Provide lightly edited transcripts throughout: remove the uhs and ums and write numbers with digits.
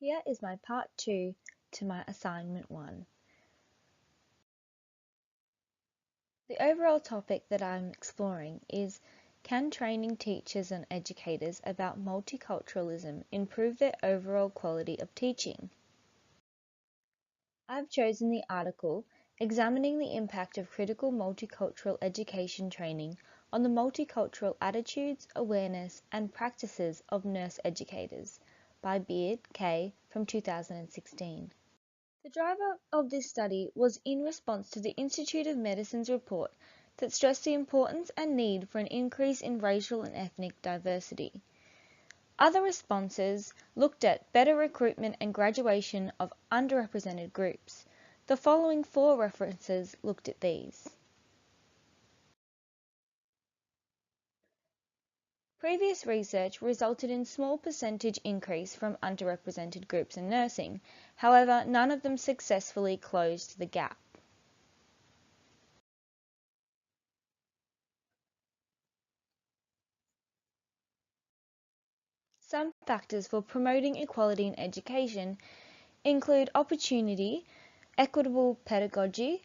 Here is my part 2 to my assignment 1. The overall topic that I'm exploring is, can training teachers and educators about multiculturalism improve their overall quality of teaching? I've chosen the article examining the impact of critical multicultural education training on the multicultural attitudes, awareness and practices of nurse educators by Beard, K. from 2016. The driver of this study was in response to the Institute of Medicine's report that stressed the importance and need for an increase in racial and ethnic diversity. Other responses looked at better recruitment and graduation of underrepresented groups. The following 4 references looked at these. Previous research resulted in small percentage increase from underrepresented groups in nursing. However, none of them successfully closed the gap. Some factors for promoting equality in education include opportunity, equitable pedagogy,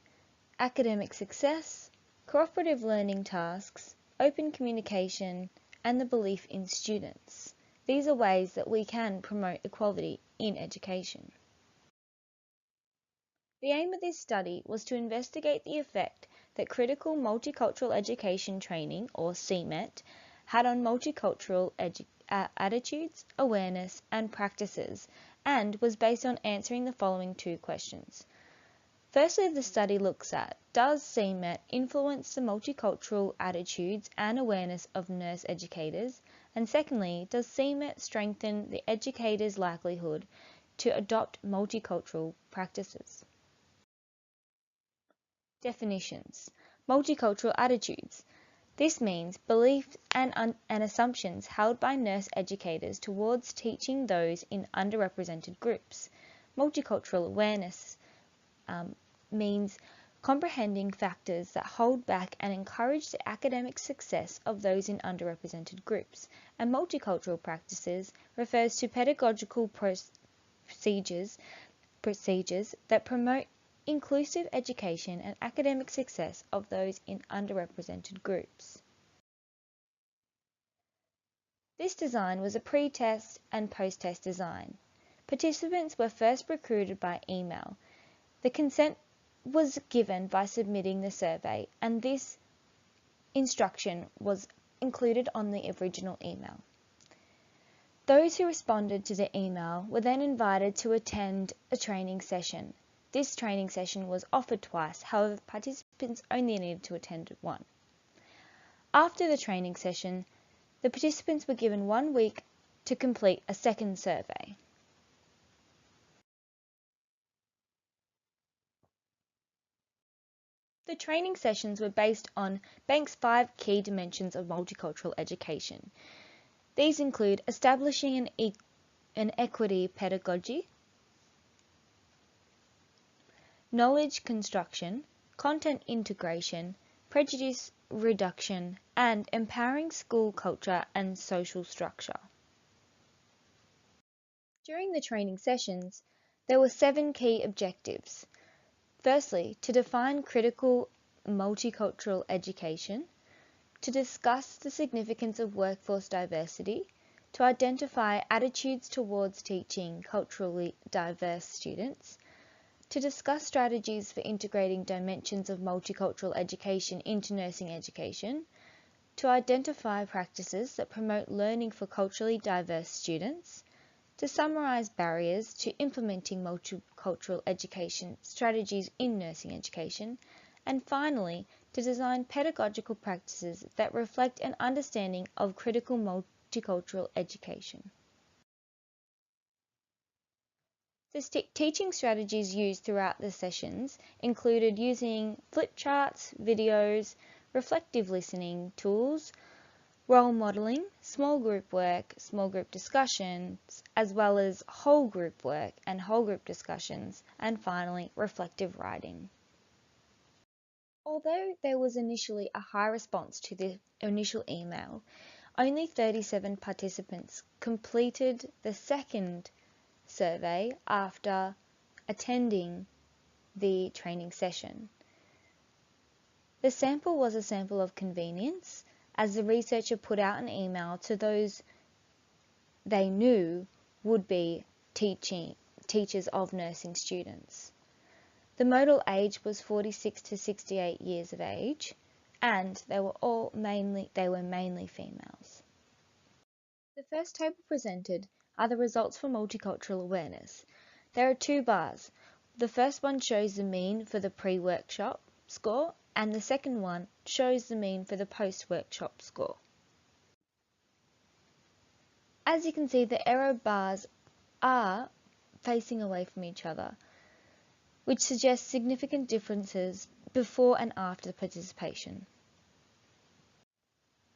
academic success, cooperative learning tasks, open communication, and the belief in students. These are ways that we can promote equality in education. The aim of this study was to investigate the effect that critical multicultural education training, or CMET, had on multicultural attitudes, awareness, and practices, and was based on answering the following 2 questions. Firstly, the study looks at, does CMET influence the multicultural attitudes and awareness of nurse educators? And secondly, does CMET strengthen the educator's likelihood to adopt multicultural practices? Definitions. Multicultural attitudes. This means beliefs and assumptions held by nurse educators towards teaching those in underrepresented groups. Multicultural awareness means comprehending factors that hold back and encourage the academic success of those in underrepresented groups. And multicultural practices refers to pedagogical procedures that promote inclusive education and academic success of those in underrepresented groups. This design was a pre-test and post-test design. Participants were first recruited by email. The consent was given by submitting the survey, and this instruction was included on the original email. Those who responded to the email were then invited to attend a training session. This training session was offered twice, however, participants only needed to attend one. After the training session, the participants were given 1 week to complete a second survey. The training sessions were based on Bank's 5 key dimensions of multicultural education. These include establishing an equity pedagogy, knowledge construction, content integration, prejudice reduction, and empowering school culture and social structure. During the training sessions, there were 7 key objectives. Firstly, to define critical multicultural education, to discuss the significance of workforce diversity, to identify attitudes towards teaching culturally diverse students, to discuss strategies for integrating dimensions of multicultural education into nursing education, to identify practices that promote learning for culturally diverse students, to summarise barriers to implementing multicultural education strategies in nursing education, and finally, to design pedagogical practices that reflect an understanding of critical multicultural education. The teaching strategies used throughout the sessions included using flip charts, videos, reflective listening tools, role modelling, small group work, small group discussions, as well as whole group work and whole group discussions, and finally, reflective writing. Although there was initially a high response to the initial email, only 37 participants completed the second survey after attending the training session. The sample was a sample of convenience, as the researcher put out an email to those they knew would be teachers of nursing students. The modal age was 46 to 68 years of age, and they were mainly females. The first table presented are the results for multicultural awareness. There are two bars. The first one shows the mean for the pre-workshop score, and the second one shows the mean for the post-workshop score. As you can see, the arrow bars are facing away from each other, which suggests significant differences before and after participation.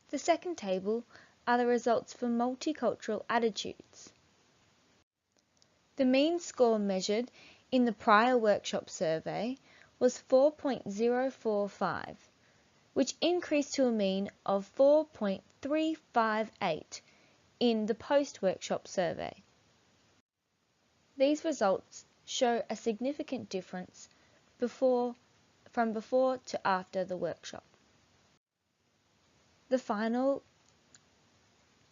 The second table are the results for multicultural attitudes. The mean score measured in the prior workshop survey was 4.045, which increased to a mean of 4.358 in the post-workshop survey. These results show a significant difference from before to after the workshop. The final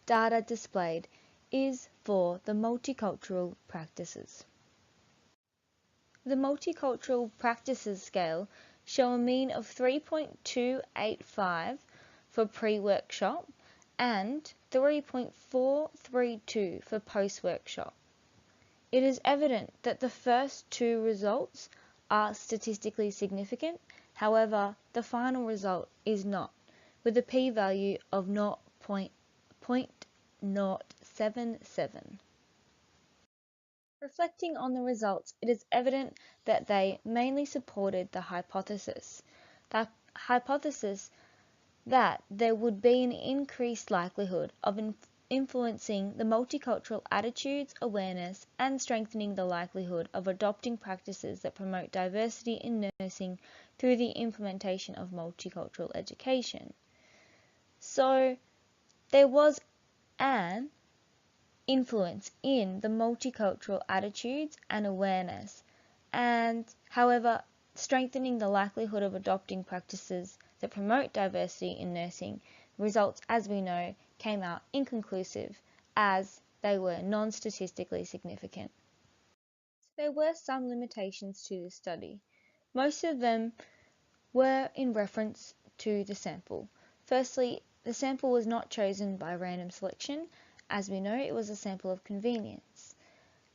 data displayed is for the multicultural practices. The multicultural practices scale show a mean of 3.285 for pre-workshop and 3.432 for post-workshop. It is evident that the first two results are statistically significant, however, the final result is not, with a p-value of 0.077. Reflecting on the results, it is evident that they mainly supported the hypothesis that there would be an increased likelihood of influencing the multicultural attitudes, awareness, and strengthening the likelihood of adopting practices that promote diversity in nursing through the implementation of multicultural education. So, there was an influence in the multicultural attitudes and awareness, and however, strengthening the likelihood of adopting practices that promote diversity in nursing results, as we know, came out inconclusive as they were non-statistically significant. So there were some limitations to the study. Most of them were in reference to the sample. Firstly, the sample was not chosen by random selection. As we know, it was a sample of convenience.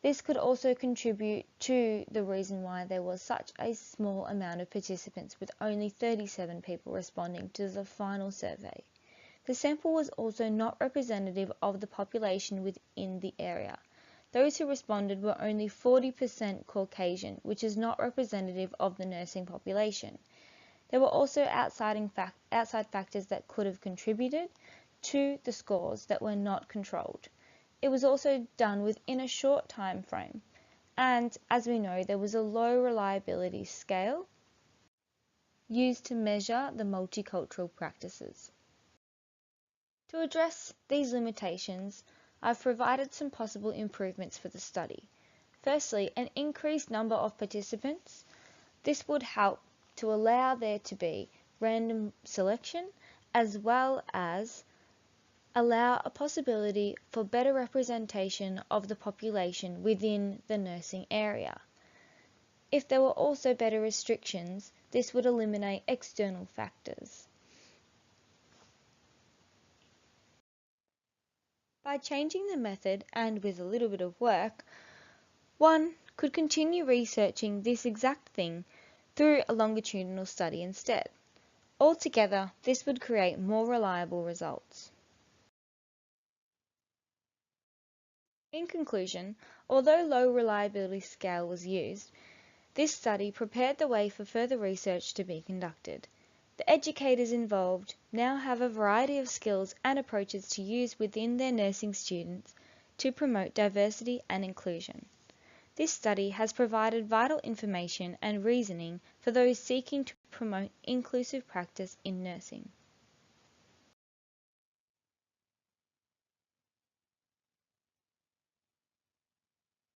This could also contribute to the reason why there was such a small amount of participants, with only 37 people responding to the final survey. The sample was also not representative of the population within the area. Those who responded were only 40% Caucasian, which is not representative of the nursing population. There were also outside factors that could have contributed to the scores that were not controlled. It was also done within a short time frame, and as we know, there was a low reliability scale used to measure the multicultural practices. To address these limitations, I've provided some possible improvements for the study. Firstly, an increased number of participants. This would help to allow there to be random selection, as well as allow a possibility for better representation of the population within the nursing area. If there were also better restrictions, this would eliminate external factors. By changing the method, and with a little bit of work, one could continue researching this exact thing through a longitudinal study instead. Altogether, this would create more reliable results. In conclusion, although low reliability scale was used, this study prepared the way for further research to be conducted. The educators involved now have a variety of skills and approaches to use within their nursing students to promote diversity and inclusion. This study has provided vital information and reasoning for those seeking to promote inclusive practice in nursing.